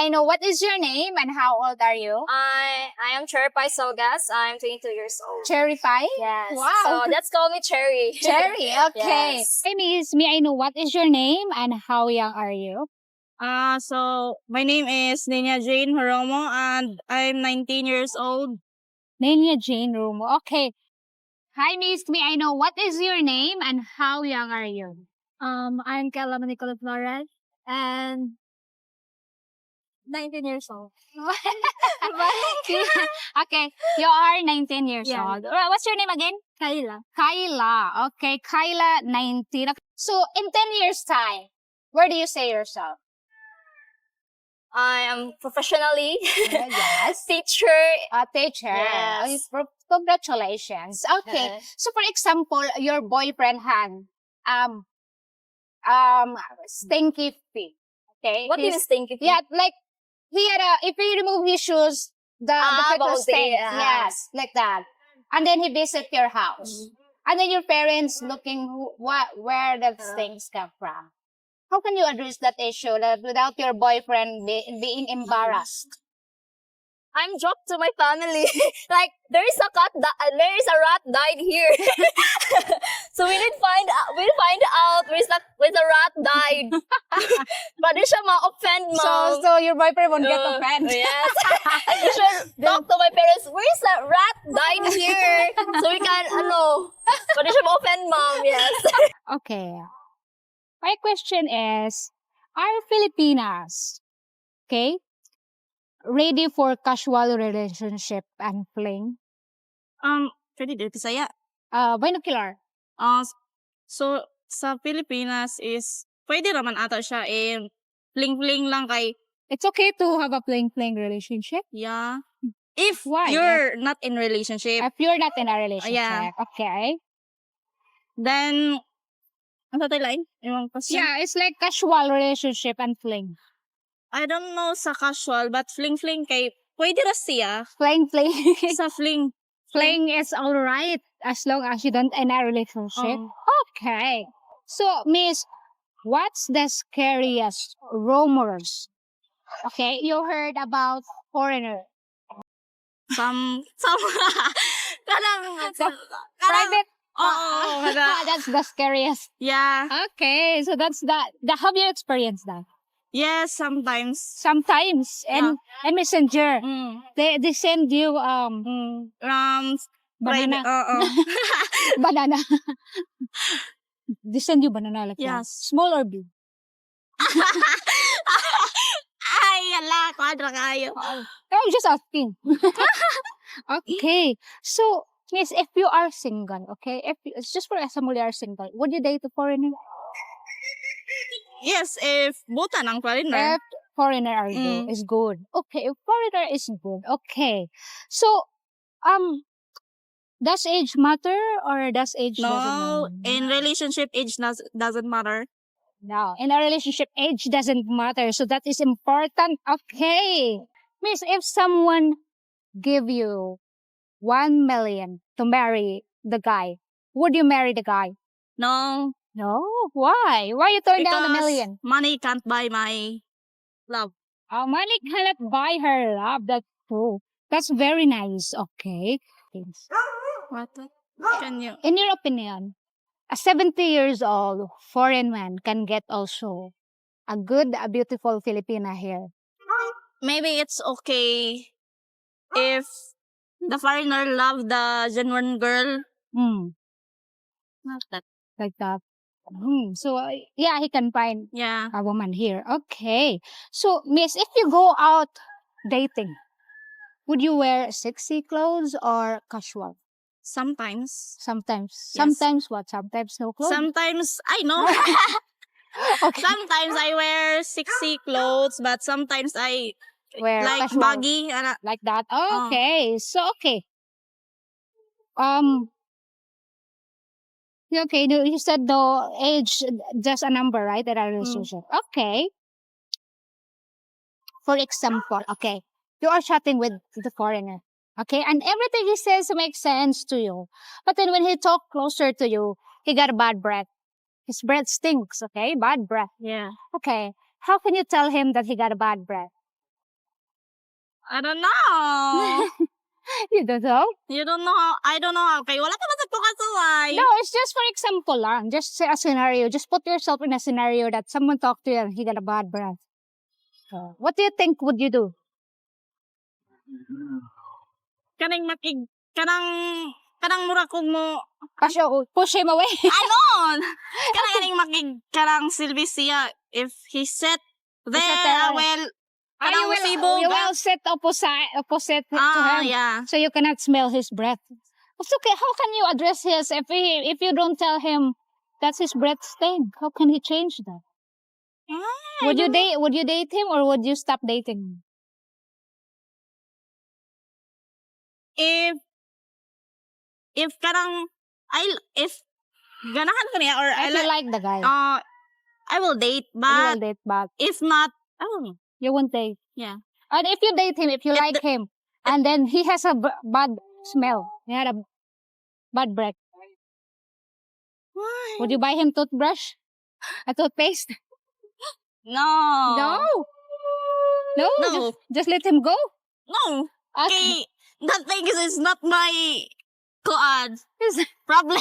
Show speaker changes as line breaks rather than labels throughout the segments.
I know what is your name and how old are you?
I am Cherry Pie Sogas. I'm 22 years old.
Cherry pie?
Yes.
Wow.
So let's call me Cherry.
Cherry, okay.
Yes.
Hey, Miss, may I know what is your name and how young are you?
So my name is Nina Jane Horomo and I'm 19 years old.
Nanya Jane Romo. Okay. Hi, Miss, may I know what is your name and how young are you?
I'm Kela Nicola Flores and 19 years old.
Okay, you are 19 years
Yeah.
old. What's your name again?
Kayla.
Kyla. Okay, Kyla, 19. Okay. So, in 10 years' time, where do you say yourself?
I am professionally
Yes.
teacher.
A teacher.
Yes.
Congratulations. Okay.
Yes.
So, for example, your boyfriend Han, stinky feet. Okay.
What do you
He's-
think?
Yeah, like he had if he remove his shoes, the feet will
bald,
stink.
yeah.
Yes, like that. And then he visit your house, and then your parents looking where the things come from. How can you address that issue that without your boyfriend being embarrassed?
I'm dropped to my family. Like there is a rat died here. So we find out where's the rat died. But siya ma-offend, mom.
So your boyfriend won't get offended.
Yes. You should talk to my parents. Where's the rat died here? So we can but siya ma-offend, mom. Yes.
Okay. My question is, are Filipinas, okay, ready for casual relationship and fling?
Pwede din Bisaya.
Binocular.
So sa Pilipinas is pwede naman ata siya fling-fling lang kay
It's okay to have a fling-fling relationship.
yeah. If
Why?
you're not in relationship,
If you're not in a relationship,
Yeah.
okay.
then ano tayo line? Yung question?
Yeah, it's like casual relationship and fling.
I don't know sa casual but fling-fling kay pwede ra siya
Fling.
sa fling.
Fling is alright as long as you don't in a relationship. Okay. So, Miss, what's the scariest rumors? Okay, you heard about foreigner.
Some kanang
Private.
Oo,
That's the scariest.
yeah.
Okay, so that's that. Have you experienced that?
Yes, sometimes.
Sometimes, and messenger,
Mm.
they send you
Private,
banana. Banana. They send you banana like that.
Yes.
Small or big?
Ay, ala, kwadra kayo.
I'm just asking. Okay. So, Miss, if you are single, okay, it's just for example you are single, would you date a foreigner?
Yes, if buta ng foreigner.
If foreigner are good, is good. Okay, if foreigner is good, okay. So, does age matter or does age
No,
doesn't matter?
in relationship, age doesn't matter.
No, in a relationship, age doesn't matter. So that is important. Okay. Miss, if someone give you 1 million to marry the guy, would you marry the guy?
No,
No. Why? Why you turn down the
because
million?
money can't buy my love.
Money cannot buy her love. That's true. That's very nice. Okay.
What? Can you?
In your opinion, a 70 years old foreign man can get also a beautiful Filipina here.
Maybe it's okay if the foreigner love the genuine girl. Not that.
Like that. So, yeah, he can find
Yeah.
a woman here. Okay. So, Miss, if you go out dating, would you wear sexy clothes or casual?
Sometimes.
Sometimes.
Yes.
Sometimes what? Sometimes no clothes?
Sometimes, I know.
Okay.
Sometimes I wear sexy clothes, but sometimes I
Wear
like
casual.
baggy.
Like that. Okay. So, okay. Okay, you said the age, just a number, right? In a relationship. Okay. For example, okay, you are chatting with the foreigner, okay, and everything he says makes sense to you. But then when he talk closer to you, he got a bad breath. His breath stinks, okay? Bad breath.
Yeah.
Okay. How can you tell him that he got a bad breath?
I don't know.
You don't know?
You don't know how, I don't know how. Okay, wala ka ba sa kukasuway?
No, it's just for example lang. Just say a scenario. Just put yourself in a scenario that someone talked to you and he got a bad breath. So, what do you think would you do?
Kanang kanang mura kog mo,
Push him away.
anon! Kanang kanang silbi siya. If he set there,
there.
kanang sibog.
You will sit opposite to
Ah,
him.
yeah.
So you cannot smell his breath. It's okay. How can you address his if you don't tell him that's his breath stain? How can he change that? Would you date him or would you stop dating him?
If kanang, if ganahan ko niya, or
If you like the guy,
I will date,
you
but
will date, but
if not, I don't know.
you won't date.
Yeah.
And if you date him, if you like him, and then he has a bad smell, he had a bad breath,
Why?
would you buy him toothbrush, a toothpaste?
No.
No. No.
No.
Just let him go.
No.
Okay.
Okay. That thing is not my kuan
That's
problem.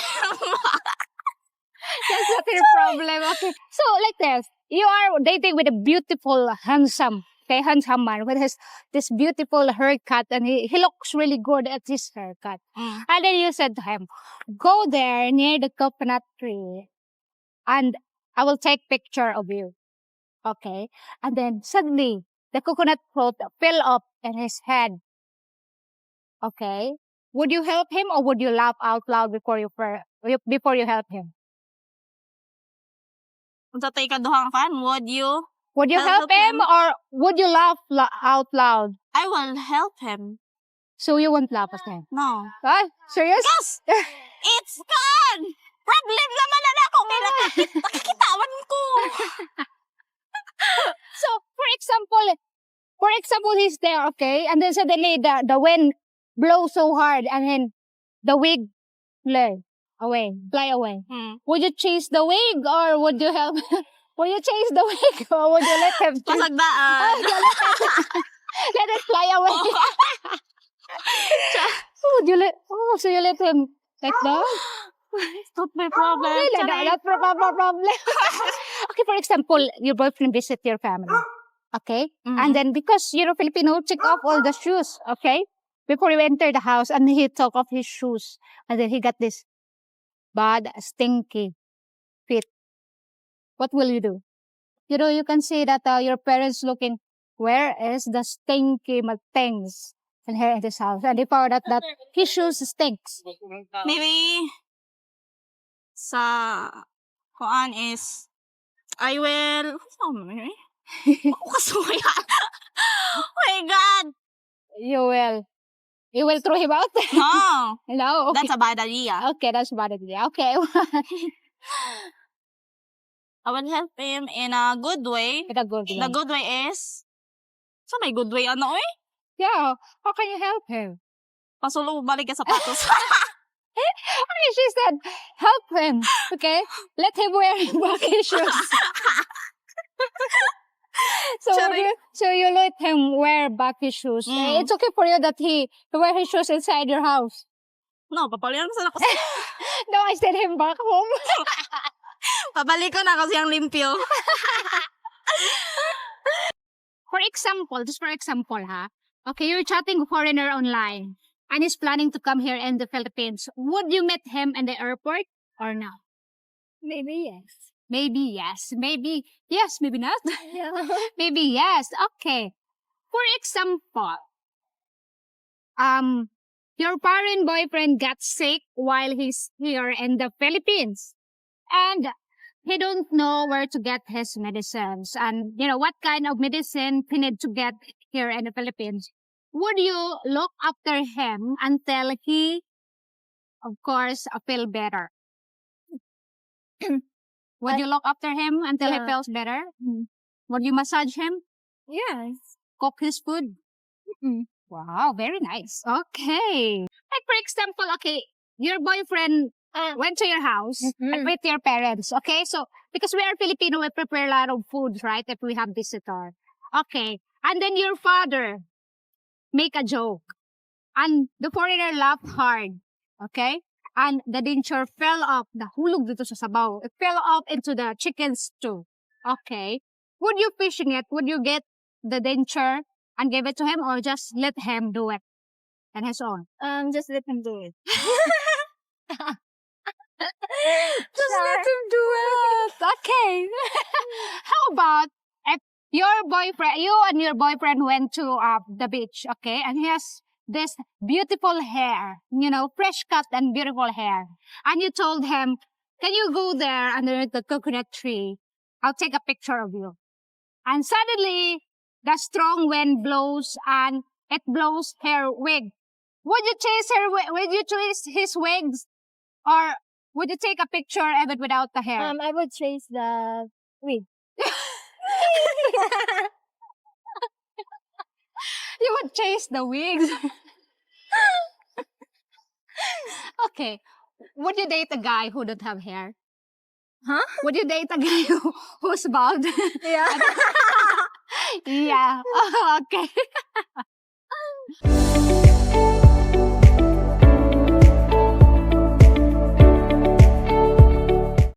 not your problem. Okay. So like this, you are dating with a beautiful, handsome man with this beautiful haircut, and he looks really good at his haircut.
Mm.
And then you said to him, go there near the coconut tree and I will take picture of you. Okay. And then suddenly the coconut fruit fell up in his head. Okay. Would you help him or would you laugh out loud before you help him?
Unsa tay kaduhang fan? Would you?
Would you help
I'll help
him
him.
or would you laugh out loud?
I will help him.
So you won't laugh at him.
No.
Huh? Serious?
Yes! It's gone! Problem naman na ako. Kaya nakakitawan ko.
So for example, he's there, okay, and then suddenly the wind blows so hard, and then the wig fly away. Would you chase the wig or would you help? Would you chase the wig or would you let him?
Pasagdaan.
Let it fly away. So you let him like that?
It's not my problem.
That's problem. Okay, for example, your boyfriend visit your family. Okay? And then because you're Filipino, take off all the shoes, okay? Before you enter the house, and he took off his shoes. And then he got this bad, stinky feet. What will you do? You know, you can see that your parents looking, where is the stinky things in here in this house? And they found out that his shoes stinks.
Maybe sa kuan is I will Ako kasuya. Oh my God.
You will throw him out?
No.
No. Okay.
That's a bad idea.
Okay, that's bad idea. Okay.
I will help him in a good way.
In a good
The
way.
good way is so may good way ano eh?
Yeah. How can you help him?
Pasulo balik ka sapatos.
Okay, she said, help him. Okay? Let him wear baggy shoes.
Sorry.
So you let him wear baggy shoes.
Mm.
It's okay for you that he wear his shoes inside your house.
No, papalian ko sa ako.
No, I send him back home.
Pabalik ko na kasi ang limpyo.
Just for example, ha? Okay, you're chatting a foreigner online and he's planning to come here in the Philippines. Would you meet him in the airport or no?
Maybe yes.
Maybe yes. Maybe yes. Maybe not.
Yeah.
Maybe yes. Okay. For example, your foreign boyfriend got sick while he's here in the Philippines, and he don't know where to get his medicines, and you know what kind of medicine he need to get here in the Philippines. Would you look after him until he, of course, feel better? Would you look after him until he
Yeah.
feels better?
Mm.
Would you massage him?
Yes.
Cook his food? Wow, very nice. Okay. Like for example, okay, your boyfriend went to your house and with your parents. Okay, so because we are Filipino, we prepare a lot of foods, right? If we have visitor. Okay, and then your father make a joke. And the foreigner laughed hard. Okay? And the denture fell off. Nahulog dito sa sabaw. It fell off into the chicken stew. Okay? Would you fishing it? Would you get the denture and give it to him or just let him do it on his own?
Just let him do it.
Just let him do it. Okay. How about if you and your boyfriend went to the beach, okay, and he has this beautiful hair, fresh cut and beautiful hair, and you told him, "Can you go there under the coconut tree? I'll take a picture of you." And suddenly, the strong wind blows and it blows her wig. Would you chase her? Would you chase his wigs, or would you take a picture of it without the hair?
I would chase the wig.
You would chase the wigs. Okay. Would you date a guy who don't have hair?
Huh?
Would you date a guy who's bald?
Yeah.
Yeah. Okay.